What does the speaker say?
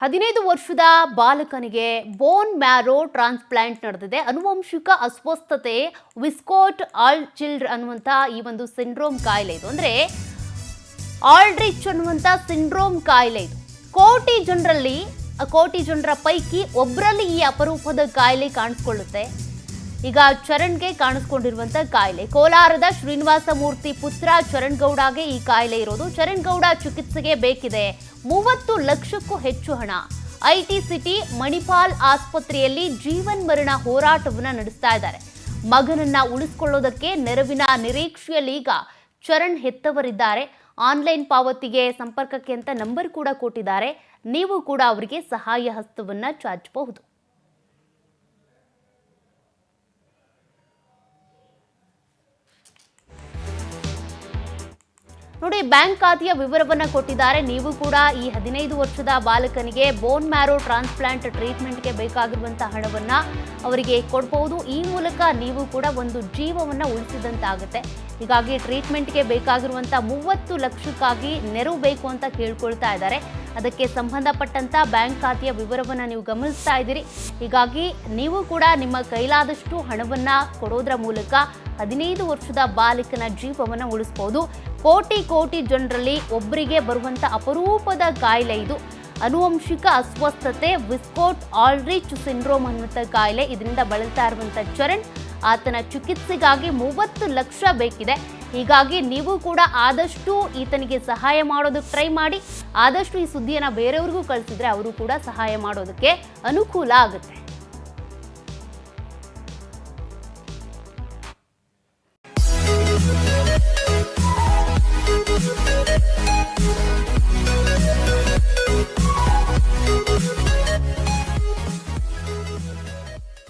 15 ವರ್ಷದ ಬಾಲಕನಿಗೆ bone marrow transplant ನಡೆದಿದೆ. ಅನುವಂಶಿಕ ಅಸ್ವಸ್ಥತೆ ವಿಸ್ಕೋಟ್ ಆಲ್ಚಿಲ್ಡ್ರ್ ಅನ್ನುವಂಥ ಈ ಒಂದು ಸಿಂಡ್ರೋಮ್ ಕಾಯಿಲೆ ಇದು. ಅಂದರೆ ಆಲ್ಡ್ರಿಚ್ ಅನ್ನುವಂಥ ಸಿಂಡ್ರೋಮ್ ಕಾಯಿಲೆ ಇದು. ಕೋಟಿ ಜನರ ಪೈಕಿ ಒಬ್ಬರಲ್ಲಿ ಈ ಅಪರೂಪದ ಕಾಯಿಲೆ ಕಾಣಿಸ್ಕೊಳ್ಳುತ್ತೆ. ಈಗ ಚರಣ್ಗೆ ಕಾಣಿಸ್ಕೊಂಡಿರುವಂಥ ಕಾಯಿಲೆ. ಕೋಲಾರದ ಶ್ರೀನಿವಾಸ ಮೂರ್ತಿ ಪುತ್ರ ಚರಣ್ ಗೌಡಗೆ ಈ ಕಾಯಿಲೆ ಇರೋದು. ಚರಣ್ ಗೌಡ ಚಿಕಿತ್ಸೆಗೆ ಬೇಕಿದೆ 30 ಲಕ್ಷಕ್ಕೂ ಹೆಚ್ಚು ಹಣ. ಐಟಿ ಸಿಟಿ ಮಣಿಪಾಲ್ ಆಸ್ಪತ್ರೆಯಲ್ಲಿ ಜೀವನ್ ಮರಣ ಹೋರಾಟವನ್ನ ನಡೆಸ್ತಾ ಇದ್ದಾರೆ. ಮಗನನ್ನ ಉಳಿಸಿಕೊಳ್ಳೋದಕ್ಕೆ ನೆರವಿನ ನಿರೀಕ್ಷೆಯಲ್ಲಿ ಈಗ ಚರಣ್ ಹೆತ್ತವರಿದ್ದಾರೆ. ಆನ್ಲೈನ್ ಪಾವತಿಗೆ ಸಂಪರ್ಕಕ್ಕೆ ಅಂತ ನಂಬರ್ ಕೂಡ ಕೊಟ್ಟಿದ್ದಾರೆ. ನೀವು ಕೂಡ ಅವರಿಗೆ ಸಹಾಯ ಹಸ್ತವನ್ನ ಚಾಚಬಹುದು. ನೋಡಿ, ಬ್ಯಾಂಕ್ ಖಾತೆಯ ವಿವರವನ್ನ ಕೊಟ್ಟಿದ್ದಾರೆ. ನೀವು ಕೂಡ ಈ 15 ವರ್ಷದ ಬಾಲಕನಿಗೆ ಬೋನ್ ಮ್ಯಾರೋ ಟ್ರಾನ್ಸ್ಪ್ಲಾಂಟ್ ಟ್ರೀಟ್ಮೆಂಟ್ಗೆ ಬೇಕಾಗಿರುವಂತಹ ಹಣವನ್ನ ಅವರಿಗೆ ಕೊಡಬಹುದು. ಈ ಮೂಲಕ ನೀವು ಕೂಡ ಒಂದು ಜೀವವನ್ನ ಉಳಿಸಿದಂತಾಗುತ್ತೆ. ಹೀಗಾಗಿ ಟ್ರೀಟ್ಮೆಂಟ್ಗೆ ಬೇಕಾಗಿರುವಂಥ 30 ಲಕ್ಷಕ್ಕಾಗಿ ನೆರವು ಬೇಕು ಅಂತ ಕೇಳ್ಕೊಳ್ತಾ ಇದ್ದಾರೆ. ಅದಕ್ಕೆ ಸಂಬಂಧಪಟ್ಟಂತ ಬ್ಯಾಂಕ್ ಖಾತೆಯ ವಿವರವನ್ನ ನೀವು ಗಮನಿಸ್ತಾ ಇದ್ದೀರಿ. ಹೀಗಾಗಿ ನೀವು ಕೂಡ ನಿಮ್ಮ ಕೈಲಾದಷ್ಟು ಹಣವನ್ನ ಕೊಡೋದ್ರ ಮೂಲಕ 15 ವರ್ಷದ ಬಾಲಕನ ಜೀವವನ್ನು ಉಳಿಸಬಹುದು. ಕೋಟಿ ಜನರಲ್ಲಿ ಒಬ್ಬರಿಗೆ ಬರುವಂತ ಅಪರೂಪದ ಕಾಯಿಲೆ ಇದು. ಅನುವಂಶಿಕ ಅಸ್ವಸ್ಥತೆ ವಿಸ್ಕೋಟ್ ಆಲ್ಡ್ರಿಚ್ ಸಿಂಡ್ರೋಮ್ ಅನ್ನುವಂಥ ಕಾಯಿಲೆ. ಇದರಿಂದ ಬಳಲ್ತಾ ಇರುವಂತ ಚರಣ್, ಆತನ ಚಿಕಿತ್ಸೆಗಾಗಿ 30 ಲಕ್ಷ ಬೇಕಿದೆ. ಹೀಗಾಗಿ ನೀವು ಕೂಡ ಆದಷ್ಟು ಈತನಿಗೆ ಸಹಾಯ ಮಾಡೋದಕ್ಕೆ ಟ್ರೈ ಮಾಡಿ. ಆದಷ್ಟು ಈ ಸುದ್ದಿಯನ್ನು ಬೇರೆಯವ್ರಿಗೂ ಕಳಿಸಿದ್ರೆ ಅವರು ಕೂಡ ಸಹಾಯ ಮಾಡೋದಕ್ಕೆ ಅನುಕೂಲ ಆಗುತ್ತೆ.